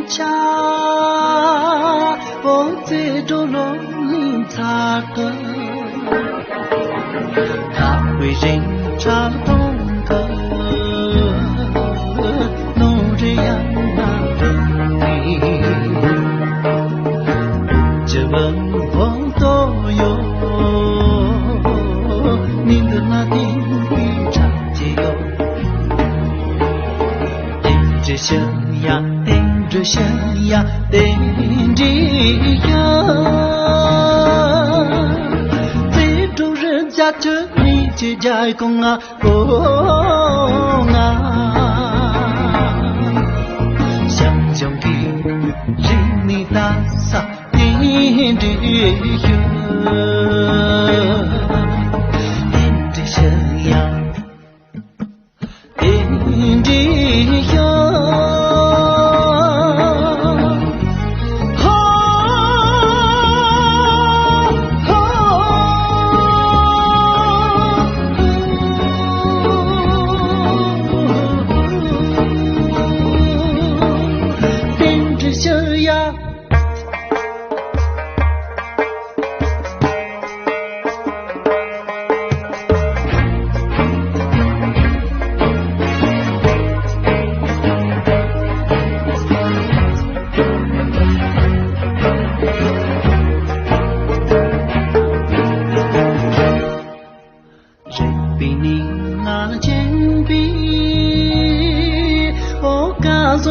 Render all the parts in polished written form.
cha ô dễ đô lô cha cơ thả quỳ rình cha đông cơ nô rì ăn na rì chờ bận vong tô yo nín đợt na tin quy cha chê yo这些呀，等这些呀，等这呀，最终人家这里就在公啊公啊，想想给人民大撒等这呀，等这些呀，等这呀。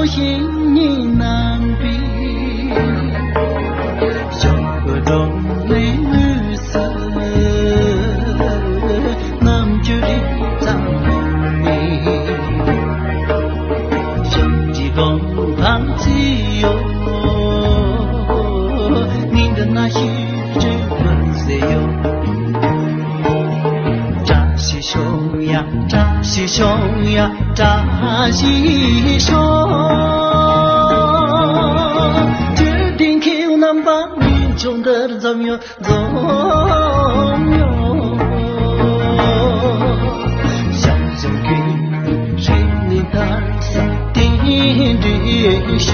心你难比，小河中泪绿色，那么就里藏你，兄弟共堂自由，你的那些只问谁有？扎西兄呀，扎西兄呀，扎西兄。中的怎么走哟？想想给谁你的心底的心。